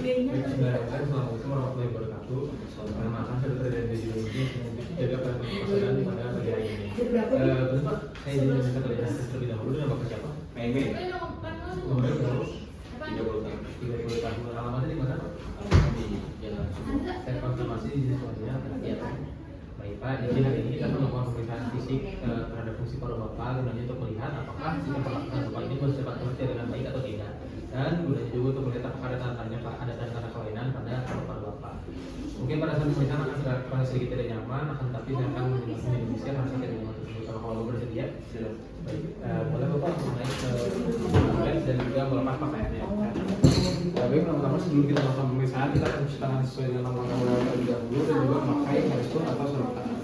Assalamualaikum warahmatullahi wabarakatuh. Perkenalkan saya Dr. Dendi Jurudi, jaga permasalahan di pada pagi hari ini. Betul Pak, saya izin minta terlihat terlebih dahulu dengan Bapak siapa? Meme. Umurnya berapa? 30 tahun. 30 tahun. Alamatnya di mana Pak? Di Jalan Sumur. Saya konfirmasi di situasinya ya Pak. Baik Pak, jadi hari ini kita melakukan pemeriksaan fisik terhadap fungsi paru Bapak gunanya untuk melihat apakah sistem pernafasan Bapak ini masih dapat bekerja dengan baik atau tidak. Dan gunanya juga untuk melihat apakah ada tanda-tandanya Pak, ada tanda-tanda kelainan pada paru-paru Bapak. Mungkin pada saat pemeriksaan akan terasa sedikit tidak nyaman, akan tapi saya akan meminimalisir rasa tidak nyaman tersebut. Kalau Bapak bersedia, Silakan. baik. Boleh Bapak naik ke lens dan juga melepas pakaiannya. Baik, pertama-tama sebelum kita melakukan pemeriksaan, kita akan cuci tangan sesuai dengan langkah-langkah terlebih dahulu dan juga memakai gestur atau sarung tangan.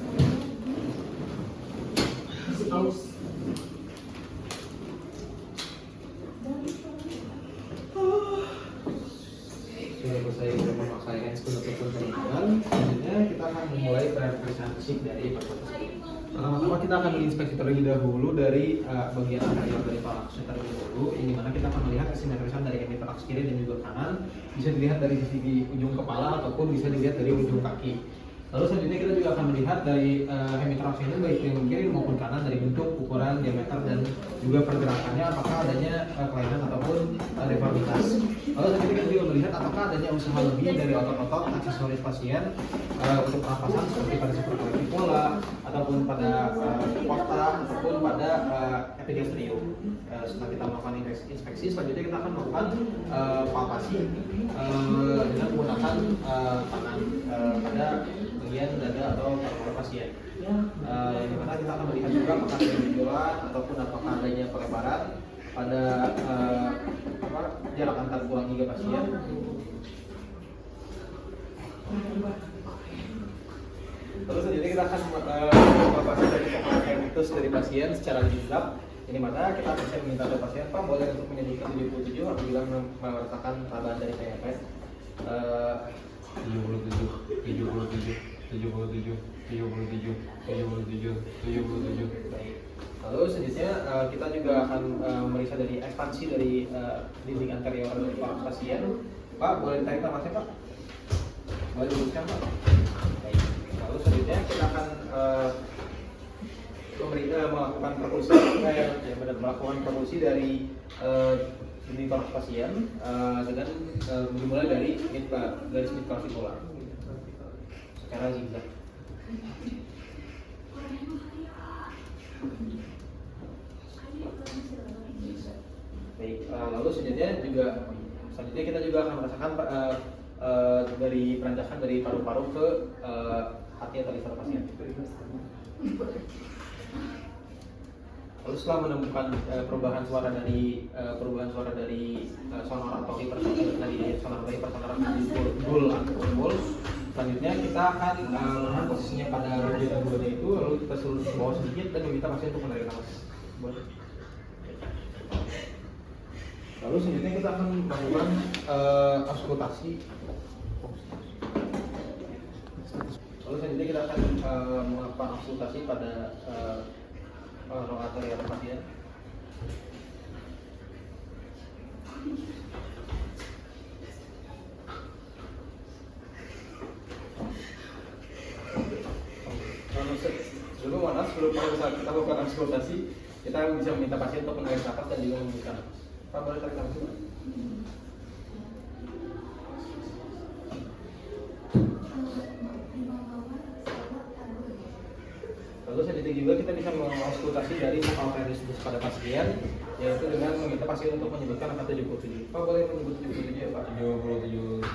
Sudah selesai memakai gestur ataupun sarung tangan, selanjutnya kita akan memulai pemeriksaan fisik dari pasien tersebut. Pertama-tama kita akan menginspeksi terlebih dahulu dari bagian anterior dari thorax terlebih dahulu, yang dimana kita akan melihat kesimetrisan dari hemitoraks kiri dan juga kanan, bisa dilihat dari sisi ujung kepala ataupun bisa dilihat dari ujung kaki. Lalu selanjutnya kita juga akan melihat dari hemitoraks ini baik yang kiri maupun kanan dari bentuk, ukuran, diameter dan juga pergerakannya apakah adanya kelainan ataupun deformitas. Lalu selanjutnya kita juga melihat apakah adanya usaha lebih dari otot-otot aksesoris pasien untuk pernafasan seperti pada supraklevikular ataupun pada porta ataupun pada epigastrium. Setelah kita melakukan inspeksi, selanjutnya kita akan melakukan palpasi dengan menggunakan tangan pada bagian dada atau paru-paru pasien. Yang dimana kita akan melihat juga apakah ada benjolan ataupun apakah adanya pelebaran pada jarak antar tulang iga pasien. Terus selanjutnya kita akan palpasi dari fokus dari pasien secara zigzag. Ini mana kita bisa meminta dari pasien, Pak boleh untuk menyebutkan 77 apabila merasakan tambahan dari PFS. 77. Baik. Lalu selanjutnya kita juga akan memeriksa dari ekspansi dari dinding anterior thorax pasien. Pak boleh ditarik nafasnya Pak? Boleh diberikan Pak? Baik. Lalu selanjutnya kita akan melakukan perkusi dari dinding thorax pasien dengan dimulai dari garis midclavicular secara zigzag. Baik, lalu selanjutnya kita juga akan merasakan dari perancakan dari paru-paru ke hati atau liver pasien. Lalu setelah menemukan perubahan suara dari sonor atau sonor hipersonoran selanjutnya kita akan menahan posisinya pada radius dua itu, lalu kita suruh ke bawah sedikit dan meminta pasien untuk menarik nafas. Lalu selanjutnya kita akan melakukan auskultasi. Lalu selanjutnya kita akan melakukan auskultasi pada rongga arterial pasien. Sebelum kita melakukan auskultasi, kita bisa meminta pasien untuk menarik nafas dan juga memberikan. Pak boleh tarik nafas dulu. Lalu selanjutnya juga kita bisa mengauskultasi dari aorta pada pasien, yaitu dengan meminta pasien untuk menyebutkan angka 77. Pak boleh menyebut 77 ya Pak? 77.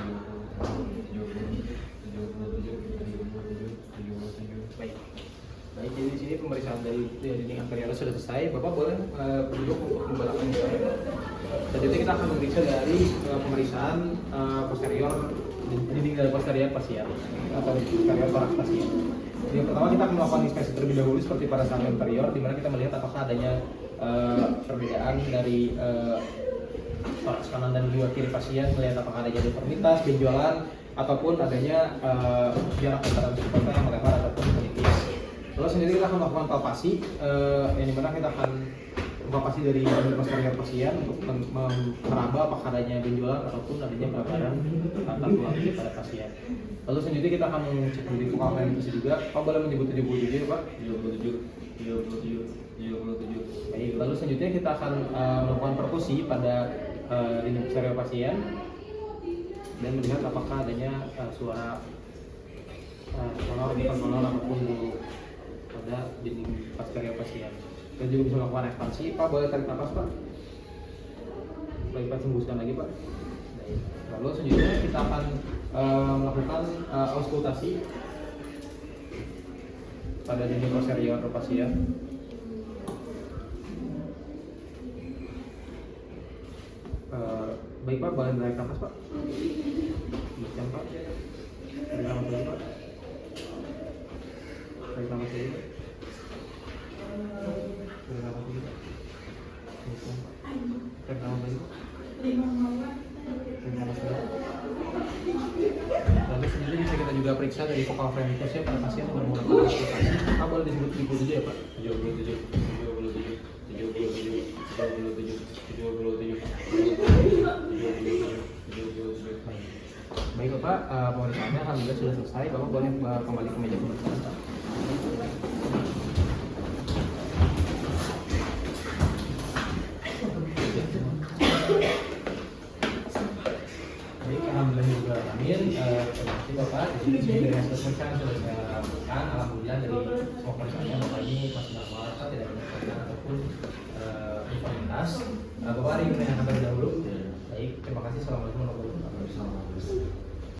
Baik. Baik, jadi di sini pemeriksaan dari dinding anterior sudah selesai. Bapak boleh duduk untuk membatalkan saya. Selanjutnya kita akan memeriksa dari pemeriksaan posterior dinding dari posterior pasien atau posterior thorax pasien. Yang pertama kita akan melakukan inspeksi terlebih dahulu seperti pada saat anterior, di mana kita melihat apakah adanya perbedaan dari thorax kanan dan juga kiri pasien, melihat apakah adanya deformitas, benjolan, ataupun adanya jarak antara psikopat yang melebar ataupun menipis. Lalu sendiri kita akan melakukan palpasi, yang dimana kita akan evakuasi dari posterior pasien untuk meraba apakah adanya benjolan ataupun adanya pelebaran antar tulang pada pasien. Lalu selanjutnya kita akan mengecek dari focal ventricular juga. Pak boleh menyebut 77 ya Pak? 77. Baik, lalu selanjutnya kita akan melakukan perkusi pada dinding posterior pasien dan melihat apakah adanya suara sonor, bukan sonor ataupun bulu pada dinding posterior pasien. Dan juga bisa melakukan ekspansi. Pak boleh tarik nafas Pak? Baik Pak, hembuskan lagi Pak. Baik. Lalu selanjutnya kita akan melakukan auskultasi pada dinding posterior pasien. Baik Pak, boleh tarik nafas Pak? Hembuskan Pak. Tarik nafas lagi Pak. Tarik nafas lagi Pak. Tarik nafas lagi Pak. Hembuskan Pak. Tarik nafas lagi Pak. Tarik nafas lagi Pak. Lalu selanjutnya bisa kita juga periksa dari focal ventricular pada pasien yang menggunakan auskultasi. Pak boleh disebut 77 ya Pak? 77. Baik Bapak, pemeriksaannya alhamdulillah sudah selesai. Bapak boleh kembali ke meja pemeriksaan Pak. Baik, alhamdulillah juga amin. Terima kasih Bapak. Di sini dari hasil pemeriksaan sudah saya lakukan. Alhamdulillah dari semua pemeriksaannya Bapak ini masih normal, tidak ada masalah ataupun infeksitas. Bapak hari ini yang akan dahulu. Baik, terima kasih. Assalamualaikum warahmatullahi wabarakatuh.